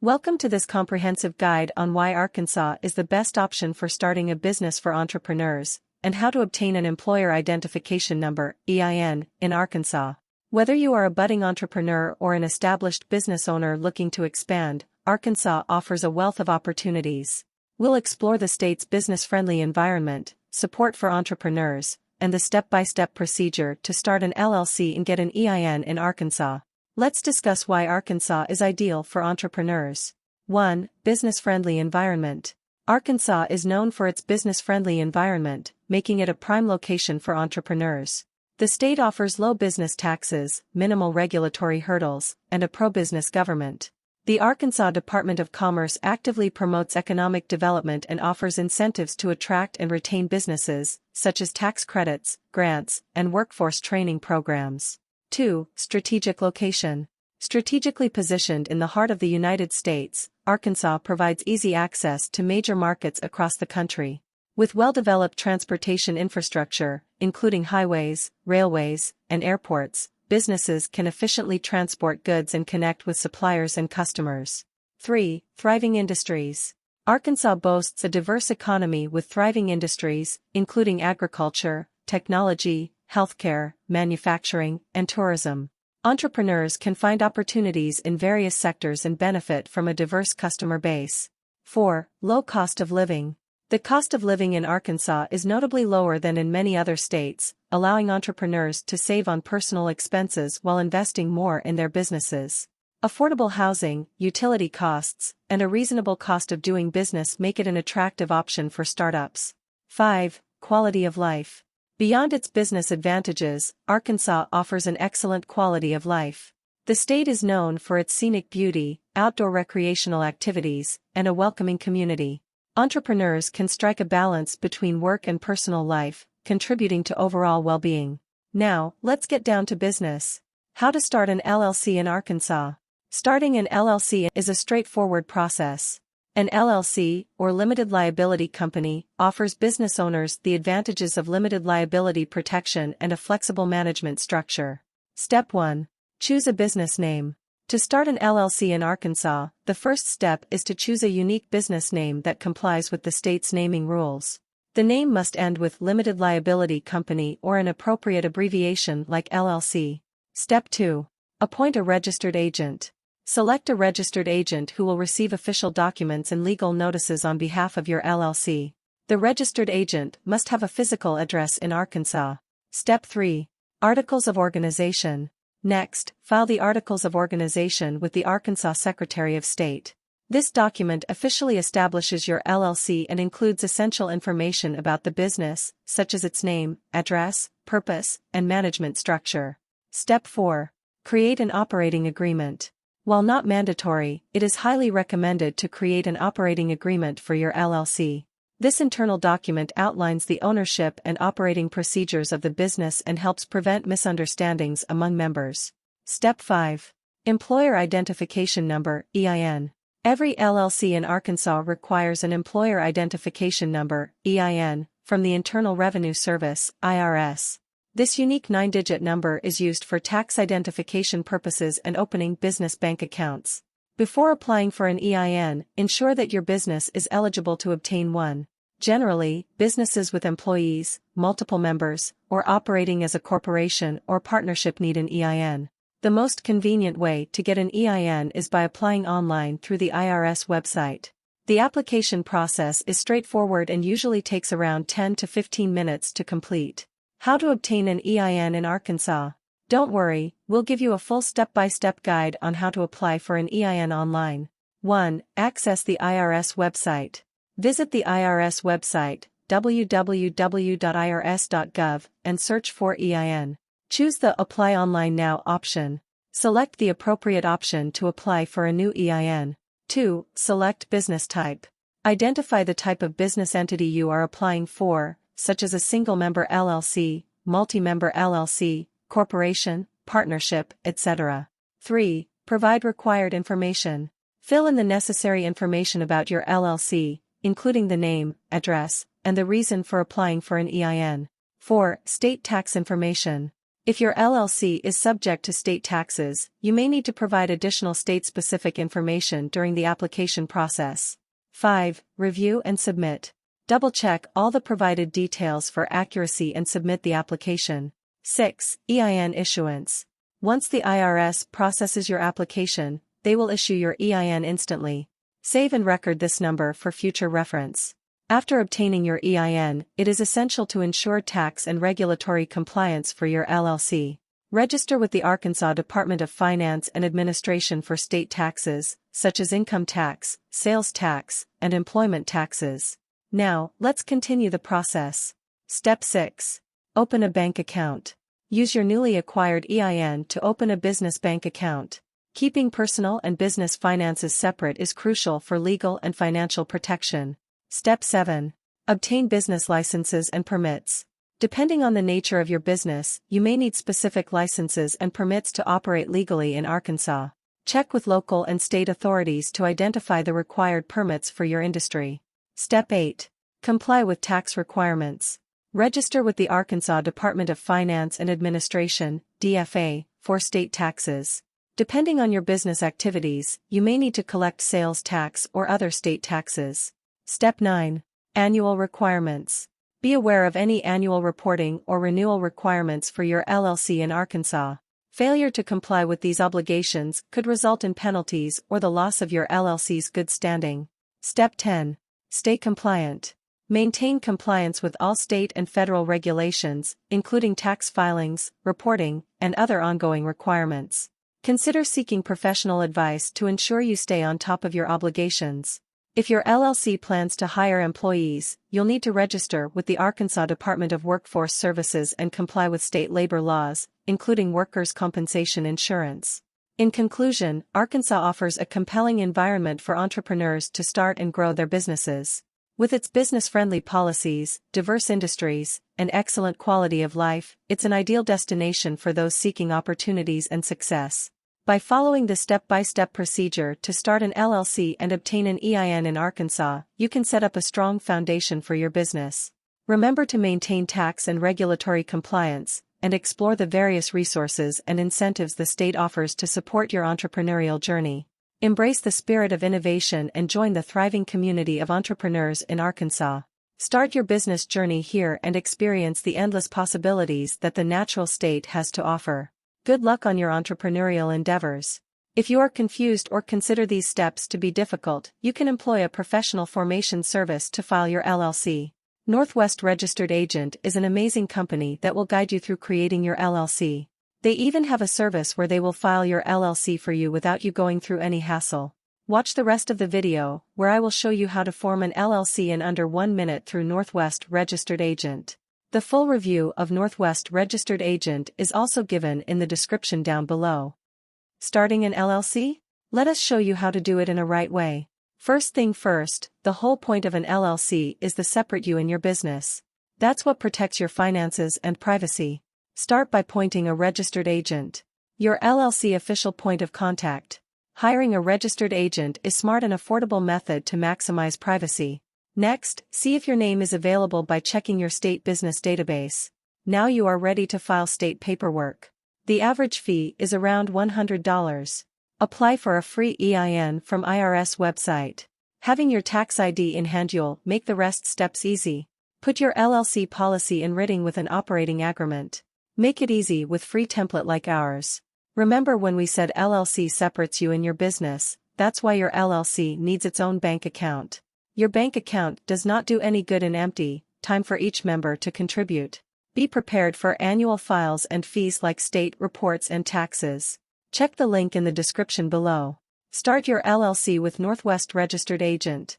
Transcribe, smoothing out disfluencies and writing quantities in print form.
Welcome to this comprehensive guide on why Arkansas is the best option for starting a business for entrepreneurs, and how to obtain an Employer Identification Number (EIN) in Arkansas. Whether you are a budding entrepreneur or an established business owner looking to expand, Arkansas offers a wealth of opportunities. We'll explore the state's business-friendly environment, support for entrepreneurs, and the step-by-step procedure to start an LLC and get an EIN in Arkansas. Let's discuss why Arkansas is ideal for entrepreneurs. 1. Business-friendly environment. Arkansas is known for its business-friendly environment, making it a prime location for entrepreneurs. The state offers low business taxes, minimal regulatory hurdles, and a pro-business government. The Arkansas Department of Commerce actively promotes economic development and offers incentives to attract and retain businesses, such as tax credits, grants, and workforce training programs. 2. Strategic location. Strategically positioned in the heart of the United States, Arkansas provides easy access to major markets across the country. With well-developed transportation infrastructure, including highways, railways, and airports, businesses can efficiently transport goods and connect with suppliers and customers. 3. Thriving industries. Arkansas boasts a diverse economy with thriving industries, including agriculture, technology, healthcare, manufacturing, and tourism. Entrepreneurs can find opportunities in various sectors and benefit from a diverse customer base. 4. Low cost of living. The cost of living in Arkansas is notably lower than in many other states, allowing entrepreneurs to save on personal expenses while investing more in their businesses. Affordable housing, utility costs, and a reasonable cost of doing business make it an attractive option for startups. 5. Quality of life. Beyond its business advantages, Arkansas offers an excellent quality of life. The state is known for its scenic beauty, outdoor recreational activities, and a welcoming community. Entrepreneurs can strike a balance between work and personal life, contributing to overall well-being. Now, let's get down to business. How to start an LLC in Arkansas. Starting an LLC is a straightforward process. An LLC, or limited liability company, offers business owners the advantages of limited liability protection and a flexible management structure. Step 1. Choose a business name. To start an LLC in Arkansas, the first step is to choose a unique business name that complies with the state's naming rules. The name must end with limited liability company or an appropriate abbreviation like LLC. Step 2. Appoint a registered agent. Select a registered agent who will receive official documents and legal notices on behalf of your LLC. The registered agent must have a physical address in Arkansas. Step 3. Articles of Organization. Next, file the Articles of Organization with the Arkansas Secretary of State. This document officially establishes your LLC and includes essential information about the business, such as its name, address, purpose, and management structure. Step 4. Create an operating agreement. While not mandatory, it is highly recommended to create an operating agreement for your LLC. This internal document outlines the ownership and operating procedures of the business and helps prevent misunderstandings among members. Step 5. Employer Identification Number (EIN). Every LLC in Arkansas requires an Employer Identification Number (EIN) from the Internal Revenue Service (IRS). This unique 9-digit number is used for tax identification purposes and opening business bank accounts. Before applying for an EIN, ensure that your business is eligible to obtain one. Generally, businesses with employees, multiple members, or operating as a corporation or partnership need an EIN. The most convenient way to get an EIN is by applying online through the IRS website. The application process is straightforward and usually takes around 10 to 15 minutes to complete. How to obtain an EIN in Arkansas. Don't worry, we'll give you a full step-by-step guide on how to apply for an EIN online. 1. Access the IRS website. Visit the IRS website, www.irs.gov, and search for EIN. Choose the Apply Online Now option. Select the appropriate option to apply for a new EIN. 2. Select business type. Identify the type of business entity you are applying for, such as a single-member LLC, multi-member LLC, corporation, partnership, etc. 3. Provide required information. Fill in the necessary information about your LLC, including the name, address, and the reason for applying for an EIN. 4. State tax information. If your LLC is subject to state taxes, you may need to provide additional state-specific information during the application process. 5. Review and submit. Double-check all the provided details for accuracy and submit the application. 6. EIN issuance. Once the IRS processes your application, they will issue your EIN instantly. Save and record this number for future reference. After obtaining your EIN, it is essential to ensure tax and regulatory compliance for your LLC. Register with the Arkansas Department of Finance and Administration for state taxes, such as income tax, sales tax, and employment taxes. Now, let's continue the process. Step 6. Open a bank account. Use your newly acquired EIN to open a business bank account. Keeping personal and business finances separate is crucial for legal and financial protection. Step 7. Obtain business licenses and permits. Depending on the nature of your business, you may need specific licenses and permits to operate legally in Arkansas. Check with local and state authorities to identify the required permits for your industry. Step 8. Comply with tax requirements. Register with the Arkansas Department of Finance and Administration, DFA, for state taxes. Depending on your business activities, you may need to collect sales tax or other state taxes. Step 9. Annual requirements. Be aware of any annual reporting or renewal requirements for your LLC in Arkansas. Failure to comply with these obligations could result in penalties or the loss of your LLC's good standing. Step 10. Stay compliant. Maintain compliance with all state and federal regulations, including tax filings, reporting, and other ongoing requirements. Consider seeking professional advice to ensure you stay on top of your obligations. If your LLC plans to hire employees, you'll need to register with the Arkansas Department of Workforce Services and comply with state labor laws, including workers' compensation insurance. In conclusion, Arkansas offers a compelling environment for entrepreneurs to start and grow their businesses. With its business-friendly policies, diverse industries, and excellent quality of life, it's an ideal destination for those seeking opportunities and success. By following the step-by-step procedure to start an LLC and obtain an EIN in Arkansas, you can set up a strong foundation for your business. Remember to maintain tax and regulatory compliance, and explore the various resources and incentives the state offers to support your entrepreneurial journey. Embrace the spirit of innovation and join the thriving community of entrepreneurs in Arkansas. Start your business journey here and experience the endless possibilities that the natural state has to offer. Good luck on your entrepreneurial endeavors. If you are confused or consider these steps to be difficult, you can employ a professional formation service to file your LLC. Northwest Registered Agent is an amazing company that will guide you through creating your LLC. They even have a service where they will file your LLC for you without you going through any hassle. Watch the rest of the video, where I will show you how to form an LLC in under 1 minute through Northwest Registered Agent. The full review of Northwest Registered Agent is also given in the description down below. Starting an LLC? Let us show you how to do it in a right way. First thing first, the whole point of an LLC is to separate you and your business. That's what protects your finances and privacy. Start by appointing a registered agent. Your LLC official point of contact. Hiring a registered agent is a smart and affordable method to maximize privacy. Next, see if your name is available by checking your state business database. Now you are ready to file state paperwork. The average fee is around $100. Apply for a free EIN from IRS website. Having your tax ID in hand will make the rest steps easy. Put your LLC policy in writing with an operating agreement. Make it easy with free template like ours. Remember when we said LLC separates you and your business, that's why your LLC needs its own bank account. Your bank account does not do any good in empty. Time for each member to contribute. Be prepared for annual files and fees like state reports and taxes. Check the link in the description below. Start your LLC with Northwest Registered Agent.